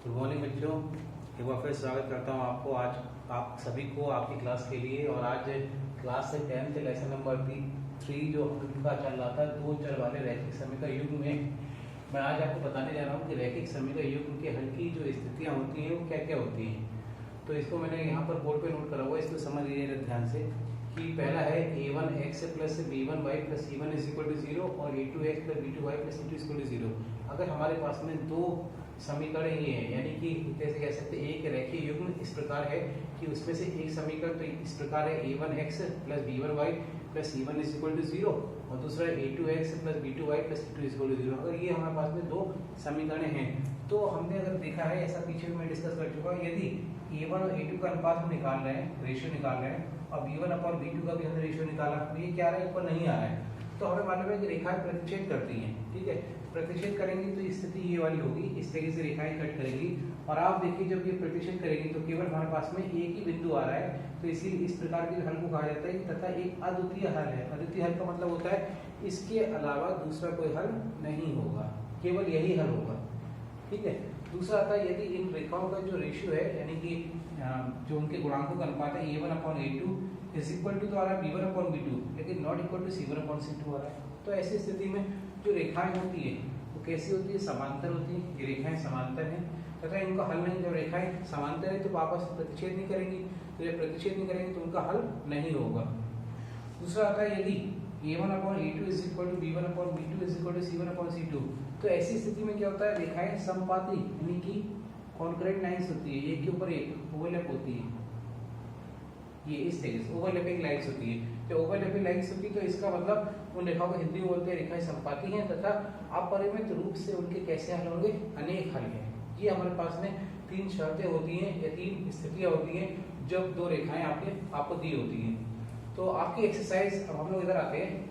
Good morning बच्चों, एक बार फिर स्वागत करता हूँ आपको आज आप सभी को आपकी क्लास के लिए। और आज क्लास से 10th लेसन नंबर 3 जो का चल रहा था दो चर वाले रैखिक समीकरण युग्म में मैं आज आपको बताने जा रहा हूँ कि रैखिक समीकरण युग्म के हल की जो स्थितियाँ होती हैं वो क्या क्या होती हैं। तो इसको मैंने यहाँ पर बोर्ड पे नोट करा हुआ है, इसको समझ लीजिए ध्यान से कि पहला है a1x plus b1y plus c1 is equal to 0 और a2x plus b2y plus c2 is equal to 0। अगर हमारे पास में दो समीकरण ये है, यानी कि कैसे कह सकते हैं एक रेखीय युग्म इस प्रकार है कि उसमें से एक समीकरण तो इस प्रकार है a1x plus b1y plus c1 is equal to 0 और दूसरा a2x plus b2y plus c2 is equal to 0। अगर ये हमारे पास में दो समीकरण हैं तो हमने अगर देखा है, ऐसा पीछे भी मैं डिस्कस कर चुका हूँ, यदि a1 और a2 का अनुपात हम निकाल रहे हैं, रेशियो निकाल रहे हैं और b1 अपॉन b2 का भी हमने रेशियो निकाला, तो ये क्या आ रहा है, ऊपर नहीं आ रहा है, तो हमें मालूम है कि रेखाएं प्रतिच्छेद करती हैं। ठीक है, प्रतिच्छेद करेंगी तो स्थिति ये वाली होगी, इस तरीके से रेखाएं कट करेंगी और आप देखिए जब ये प्रतिच्छेद करेंगी तो केवल हमारे पास में एक ही बिंदु आ रहा है, तो इसी इस प्रकार के हल को कहा जाता है तथा एक अद्वितीय हल है। अद्वितीय हल का मतलब होता है इसके अलावा दूसरा कोई हल नहीं होगा, केवल यही हल होगा। ठीक है, दूसरा आता है यदि इन रेखाओं का जो रेशियो है, यानी कि जो उनके गुणांकों का अनुपात है a1 upon a2 is equal to तो आ रहा है b1 अपॉन b2, लेकिन not equal to c1 upon c2 आ रहा है। तो ऐसी स्थिति में जो रेखाएं होती है वो कैसी होती है, समांतर होती है। ये रेखाएं समांतर हैं तथा इनका हल नहीं, जब रेखाएं समांतर है तो आपस में प्रतिच्छेद नहीं करेंगी, तो जब प्रतिच्छेद नहीं करेंगे तो उनका हल नहीं होगा। दूसरा आता है यदि a1 upon a2 is equal to b1 upon b2 is equal to c1 upon c2, तो ऐसी स्थिति में क्या होता है, रेखाएं समपाती यानी कि कॉन्करेंट लाइंस होती है, एक के ऊपर एक ओवरलैप होती है, ये इस तरीके से ओवरलैपिंग लाइंस होती है। जो ओवरलैपिंग लाइंस होती है तो इसका मतलब उन रेखाओं को हिंदी में बोलते हैं रेखाएं समपाती हैं तथा अपरिमित रूप से उनके कैसे हल होंगे, अनेक हल हैं। ये हमारे पास में तीन शर्तें होती हैं या तीन स्थितियां होती हैं जब दो रेखाएं आपको दी होती हैं। तो आपकी एक्सरसाइज, अब हम लोग इधर आते हैं,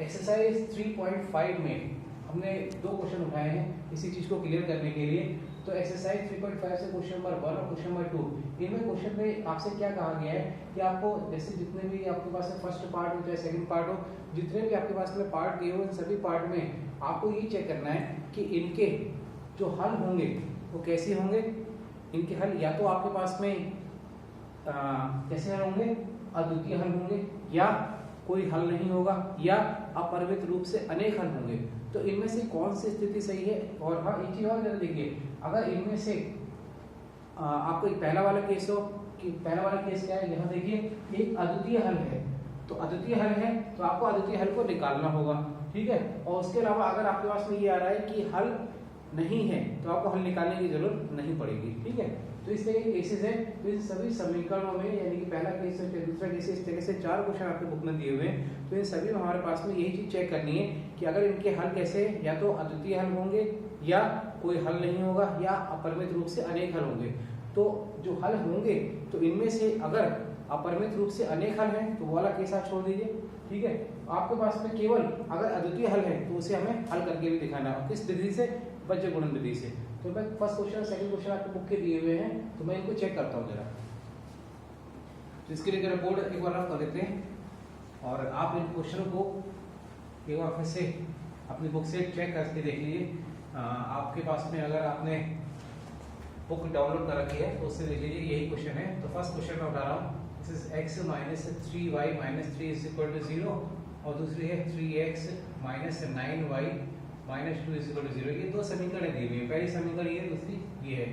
एक्सरसाइज 3.5 में हमने दो क्वेश्चन उठाए हैं इसी चीज को क्लियर करने के लिए। तो एक्सरसाइज 3.5 से क्वेश्चन नंबर 1 और क्वेश्चन नंबर 2, इनमें क्वेश्चन में आपसे क्या कहा गया है कि आपको जैसे जितने भी आपके पास फर्स्ट पार्ट हो चाहे सेकंड पार्ट हो, जितने भी आपके पास में पार्ट दिए हो इन सभी पार्ट में आपको ये चेक करना है कि इनके जो हल होंगे वो कैसे होंगे। इनके हल या तो आपके पास में कैसे हल होंगे, अद्वितीय हल होंगे, या कोई हल नहीं होगा, या अपरिमित रूप से अनेक हल होंगे। तो इनमें से कौन सी स्थिति सही है। और हाँ, एक चीज और जरा देखिए, अगर इनमें से आपको एक पहला वाला केस हो कि पहला वाला केस क्या है, यहाँ देखिए एक अद्वितीय हल है, तो अद्वितीय हल है तो आपको अद्वितीय हल को निकालना होगा। ठीक है, और उसके अलावा अगर आपके पास में ये आ रहा है कि हल नहीं है तो आपको हल निकालने की जरूरत नहीं पड़ेगी। ठीक है, तो इस तरह के केसेस है। तो इन सभी समीकरणों में यानी कि पहला केस है दूसरा केस, इस तरह से 4 क्वेश्चन आपके बुक में दिए हुए हैं। तो इन सभी में हमारे पास में यही चीज चेक करनी है कि अगर इनके हल कैसे, या तो अद्वितीय हल होंगे, या कोई हल नहीं होगा, या अपरिमित रूप से अनेक हल होंगे। तो जो हल होंगे तो इनमें से अगर अपरिमित रूप से अनेक हल हैं तो वो वाला केस आप छोड़ दीजिए। ठीक है, आपके पास में केवल अगर अद्वितीय हल है तो उसे हमें हल करके भी दिखाना है। किस विधि से, वज्र गुणन विधि से। तो मैं फर्स्ट क्वेश्चन सेकंड क्वेश्चन आपके बुक के दिए हुए हैं, तो मैं इनको चेक करता हूँ जरा। तो इसके लिए जरा बोर्ड एक बार रफ कर देते हैं और आप इन क्वेश्चनों को एक बार फिर से अपनी बुक से चेक करके देख लीजिए। आपके पास में अगर आपने बुक डाउनलोड कर रखी है तो उससे देख लीजिए, यही क्वेश्चन है। तो फर्स्ट क्वेश्चन मैं उठा रहा हूँ, this is x minus 3y minus 3 is equal to 0 और दूसरी है 3x minus 9y minus 2 is equal to 0। ये दो समीकरण दी हुई है, पहली समीकरण ये, दूसरी ये है।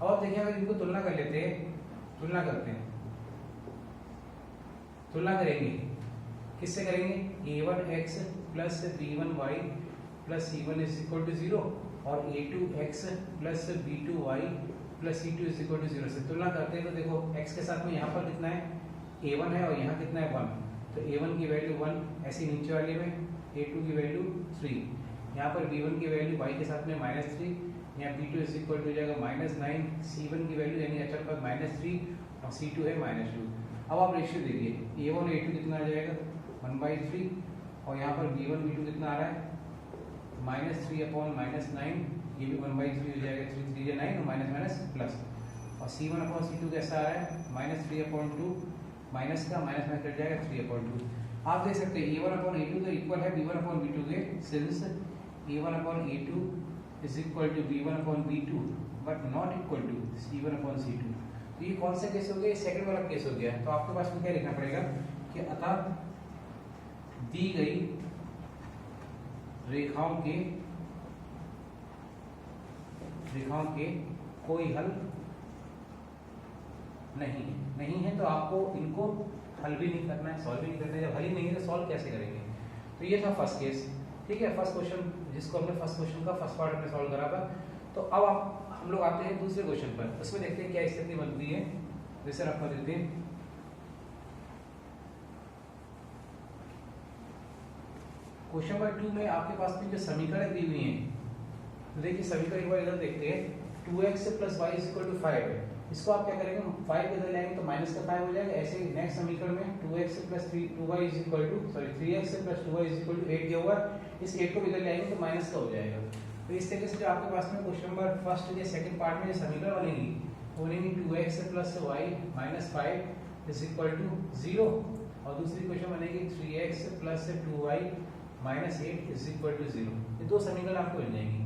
अब आप देखिए अगर इनको तुलना कर लेते हैं, तुलना करते हैं, तुलना करेंगे किससे करेंगे, a1x plus b1y plus c1 is equal to 0 और a2x plus b2y plus c2 is equal to 0 से तुलना करते हैं। तो देखो x के साथ में यहाँ पर कितना है, a1 है और यहाँ कितना है 1, तो a1 की वैल्यू 1 ऐसी नीचे वाले में, a2 की वैल्यू 3, यहाँ पर b1 की वैल्यू y के साथ में -3, यहाँ b2 इज इक्वल टू हो जाएगा -9, c1 की वैल्यू यानी अचल पद -3 और c2 है -2। अब आप रेशियो देखिए, a1 और a2 कितना आ जाएगा 1/3 और यहाँ पर b1 b2 कितना आ रहा है -3 अपॉन -9, ये भी 1/3 हो जाएगा, 3 3 9 और माइनस माइनस प्लस। और c1 अपॉन c2 कैसा आ रहा है -3 अपॉन 2, माइनस का माइनस में कट जाएगा 3 अपॉन 2। आप देख सकते हैं a1 अपॉन a2 तो इक्वल है b1 अपॉन b2 के, since a1 upon a2 is equal to b1/b2 but not equal to c1/c2। तो ये कौन सा केस हो गया? सेकंड वाला केस हो गया। तो आपके पास में क्या लिखना पड़ेगा कि अतः दी गई रेखाओं के कोई हल नहीं है। तो आपको इनको हल भी नहीं करना है, सॉल्व भी नहीं करना है। जब हल ही नहीं है तो सॉल्व कैसे करेंगे? तो ये था फर्स्ट केस, ठीक है। फर्स्ट क्वेश्चन जिसको हमने फर्स्ट क्वेश्चन का फर्स्ट पार्ट में सॉल्व करा था। तो अब हम लोग आते हैं दूसरे क्वेश्चन पर। उसमें देखते हैं क्या स्थिति बनती है। जैसे आपको देते हैं क्वेश्चन नंबर 2 में आपके पास में जो समीकरण दी हुई है, तो देखिए समीकरण एक बार इधर देखते हैं। 2x + y = 5 है। इसको आप क्या करेंगे? 5 के इधर लाएंगे तो माइनस का 5 हो जाएगा। ऐसे ही नेक्स्ट समीकरण में 3x + 2y = 8 दिया हुआ है। इस 8 को इधर लाएंगे तो माइनस का हो जाएगा। तो इस तरीके से जो आपके पास में क्वेश्चन नंबर फर्स्ट या सेकंड पार्ट में जो समीकरण बनेगी वो बनेगी 2x + y - 5 = 0 और दूसरी क्वेश्चन बनेगी 3x + 2y - 8 = 0। ये दो समीकरण आपको मिल जाएंगी।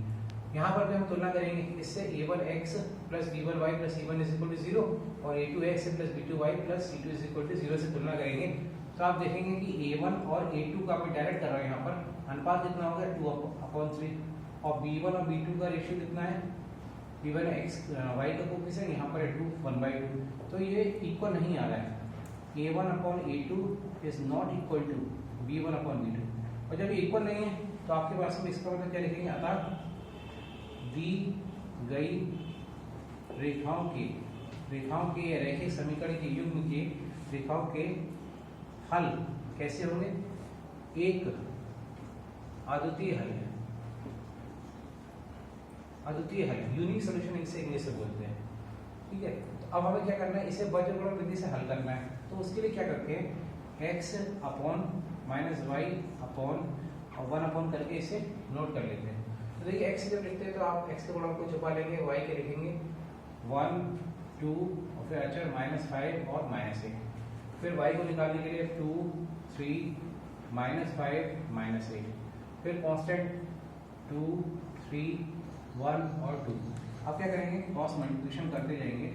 यहाँ पर भी हम तुलना करेंगे इससे a1x + b1y + c1 = 0 और a2x + b2y + c2 = 0 से तुलना करेंगे। तो आप देखेंगे कि a1 और a2 का मैं डायरेक्ट कर रहा हूँ। यहाँ पर अनुपात कितना होगा? 2/3 और b1 और b2 का रेशियो कितना है? b1 x y का कोएफिशिएंट यहाँ पर है 2 1/2। तो ये इक्वल नहीं आ रहा है। a1/a2 is not equal to b1/b2। और जब ये इक्वल नहीं है तो आपके पास में इसका मतलब क्या लिखेंगे? अतः दी गई रेखाओं के या रैखिक समीकरण के युग्म के रेखाओं के हल कैसे होंगे? एक अद्वितीय हल है। अद्वितीय हल, यूनिक सॉल्यूशन इसे इंग्लिश से बोलते हैं, ठीक है। तो अब हमें क्या करना है? इसे वज्रगुणन विधि से हल करना है। तो उसके लिए क्या करते हैं? x - y और 1 करके इसे नोट कर लेते हैं। तो देखिए x जब लिखते हैं तो आप x के गुणक को छुपा लेंगे, y के लिखेंगे 1 2 और फिर अचर -5 और -8। फिर y को निकालने के लिए 2 3 -5 -8। फिर कांस्टेंट 2 3 1 और 2। अब क्या करेंगे? क्रॉस मल्टीप्लिकेशन करते जाएंगे।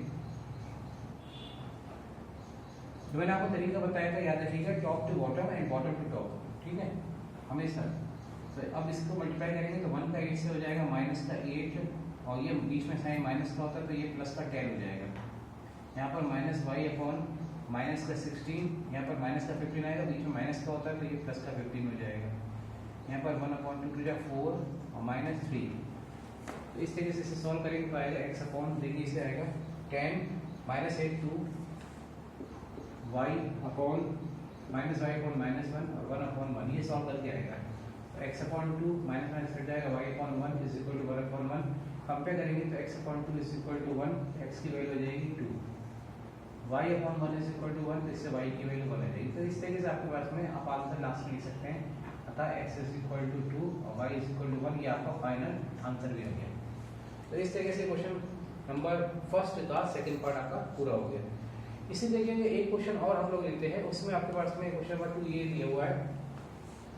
जो मैंने आपको तरीका बताया था याद रखिएगा, top to bottom and bottom to top, ठीक है, हमेशा। तो अब इसको मल्टीप्लाई करेंगे तो 1 का 8 से हो जाएगा -8 और ये बीच में साइन माइनस का होता है तो ये प्लस का 10 हो जाएगा। यहाँ पर -y/-16, यहाँ पर माइनस का 15 आएगा, बीच में माइनस का होता है तो ये प्लस का 15 हो जाएगा। यहाँ पर 1/2 4 और -3। तो इस तरीके से इसे सॉल्व करेंगे तो आएगा x/, देखिए इसे आएगा 10 -8 2 y/-y/1 और 1/1। ये सॉल्व करके आएगा तो x/2 माइनस कट जाएगा, y/1 = 1/1। कंपेयर करेंगे तो x/2 = 1, x की वैल्यू हो जाएगी 2, y/1 = 1 तो इससे y की वैल्यू 1 आ जाएगी। तो इस तरीके से आपके पास में आप आंसर लास्ट में लिख सकते हैं। अतः x = 2 और y = 1, ये आपका फाइनल आंसर भी हो गया। तो इस तरीके से क्वेश्चन नंबर फर्स्ट का सेकंड पार्ट आपका पूरा हो गया। इसी तरीके से एक क्वेश्चन और हम लोग लेते हैं। उसमें आपके पास में क्वेश्चन नंबर 2 ये दिया हुआ है,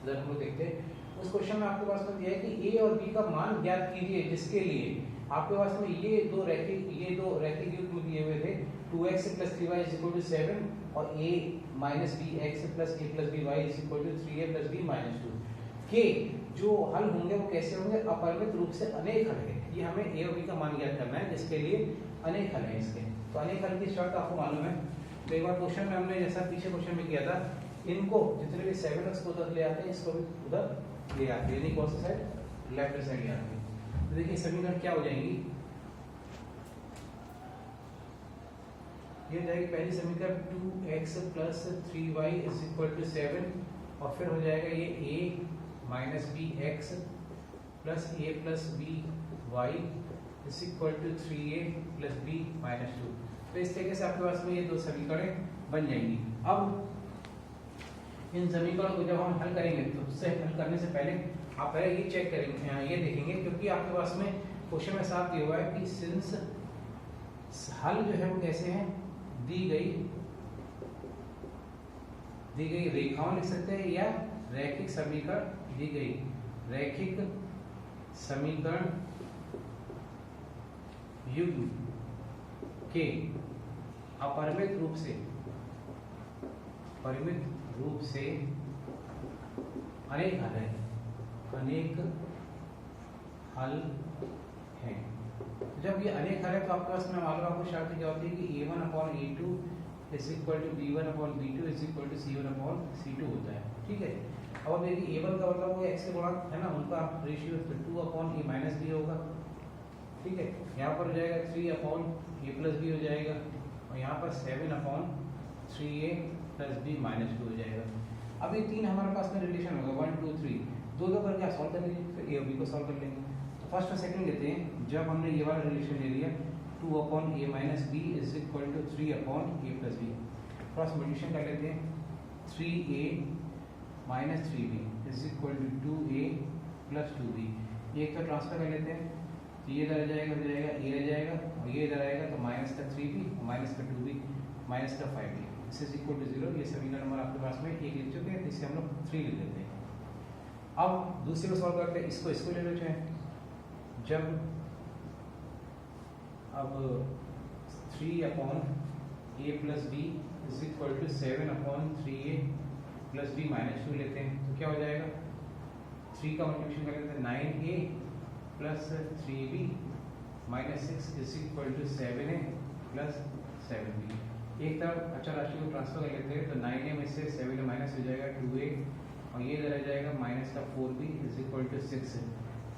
इधर हम लोग देखते हैं। उस क्वेश्चन में आपके पास में दिया है कि a और b का मान ज्ञात कीजिए, जिसके लिए आपके पास में ये दो रैखिक युग्म दिए हुए थे 2x + 3y = 7 और a - bx + a + by = 3a + b - 2 के जो हल होंगे वो कैसे होंगे? अपरिमित रूप से अनेक हल है। ये हमें a और b का मान ज्ञात करना है, जिसके लिए अनेक हल है इसके। तो अनेक हल की शर्त आपको मालूम है। तो एक बार क्वेश्चन में हमने जैसा पीछे क्वेश्चन में किया था, इनको जितने भी 7x को उधर ले आते हैं, इसको भी उधर ले आते हैं, यानी कौन सी साइड? लेफ्ट साइड ले आते हैं। तो देखिए समीकरण क्या हो जाएंगी? ये हो जाएगी पहली समीकरण 2x + 3y = 7 और फिर हो जाएगा ये a - bx + a + by = 3a + b - 2। तो इस तरीके से आपके पास में ये दो समीकरण बन जाएंगी। अब इन समीकरणों को जब हम हल करेंगे तो उससे हल करने से पहले आप पहले ये चेक करेंगे, ये देखेंगे, क्योंकि आपके पास में क्वेश्चन में साफ दिया हुआ है कि सिंस हल जो है वो कैसे है? दी गई रेखाओं लिख सकते हैं या रैखिक समीकरण, दी गई रैखिक समीकरण युग्म के अपरिमित रूप से अनेक हल हैं, जब ये अनेक हल है तो आपके पास में मालूम आपको शर्त क्या होती है कि a1/a2 is equal to b1/b2 is equal to c1/c2 होता है। ठीक है, अब देखिए a1 का मतलब वो x के गुणा है ना, उनका रेशियो 2/a-b होगा। ठीक है, यहाँ पर हो जाएगा 3/a+b हो जाएगा और यहाँ पर 7/3a+b-2 हो जाएगा। अब ये तीन हमारे पास में रिलेशन होगा 1 2 3, दो करके आप सॉल्व कर लीजिए, फिर a और b को सॉल्व कर लेंगे। तो फर्स्ट और सेकंड लेते हैं। जब हमने ये वाला रिलेशन ले लिया 2/a-b is equal to 3/a+b, cross multiplication कर लेते हैं। 3a-3b is equal to 2a+2b, ये एक तो ट्रांसफर कर लेते हैं, तो ये इधर आ जाएगा, इधर जाएगा, ये रह जाएगा और ये इधर आएगा, तो माइनस का 3b और माइनस का 2b माइनस का 5b this is equal to 0। ये समीकरण नंबर आपके पास में एक लिख चुके हैं, इसे हम लोग 3 लिख देते हैं। अब दूसरे को सॉल्व करते हैं, इसको ले लो चाहे। जब अब 3/a+b is equal to 7/3a+b-2 लेते हैं, तो क्या हो जाएगा, 3 का मल्टीप्लिकेशन कर लेते हैं 9a+3b -6 is equal to 7a+7b। एक तरफ अचर राशि को ट्रांसफर कर लेते हैं, तो 9a में से 7 माइनस हो जाएगा 2a और ये इधर आ जाएगा माइनस का 4b इज इक्वल टू 6।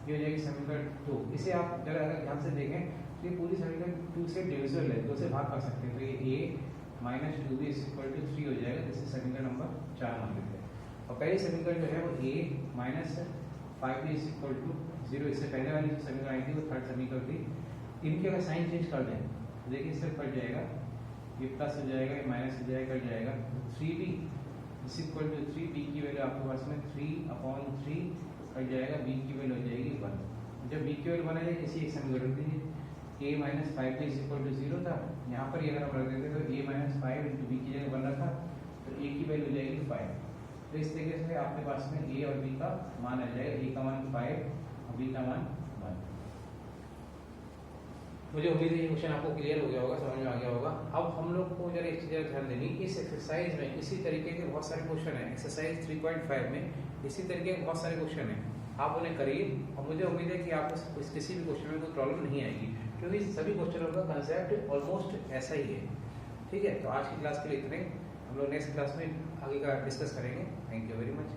ये हो जाएगी समीकरण 2। इसे आप जरा अगर ध्यान से देखें तो ये पूरी समीकरण 2 से डिविजिबल है, 2 से भाग कर सकते हैं, तो ये a - 2b is equal to 3 हो जाएगा, जिससे समीकरण नंबर 4 मान लेते हैं। और पहली समीकरण जो है वो a - 5b is equal to 0, इससे पहले वाली जो समीकरण आई थी वो थर्ड समीकरण थी। इनके अगर साइन चेंज कर दें तो देखिए इससे कट जाएगा, ये प्लस हो जाएगा, ये माइनस हो जाएगा, कट जाएगा। 3b is equal to 3, b की वैल्यू आपके पास में 3/3 कट जाएगा, b की वैल्यू हो जाएगी 1। जब b की वैल्यू 1 आ जाएगी इसी एक समीकरण दीजिए, a - 5b is equal to 0 था, यहाँ पर ये अगर हम रख देते तो a - 5 इंटू b की जगह 1 रखा तो a की वैल्यू हो जाएगी 5। तो इस तरीके से आपके पास में a और b का मान आ जाएगा, a का मान 5 और b का मान 1। मुझे उम्मीद है ये क्वेश्चन आपको क्लियर हो गया होगा, समझ में आ गया होगा। अब हम लोग को जरा एक चीज़ ध्यान देनी, इस एक्सरसाइज में इसी तरीके के बहुत सारे क्वेश्चन हैं। एक्सरसाइज 3.5 में इसी तरीके के बहुत सारे क्वेश्चन हैं, आप उन्हें करिए और मुझे उम्मीद है कि आपको किसी भी क्वेश्चन में कोई प्रॉब्लम नहीं आएगी, क्योंकि सभी क्वेश्चनों का कंसेप्ट ऑलमोस्ट ऐसा ही है। ठीक है, तो आज की क्लास के लिए इतने, हम लोग नेक्स्ट क्लास में आगे का डिस्कस करेंगे। Thank you very much.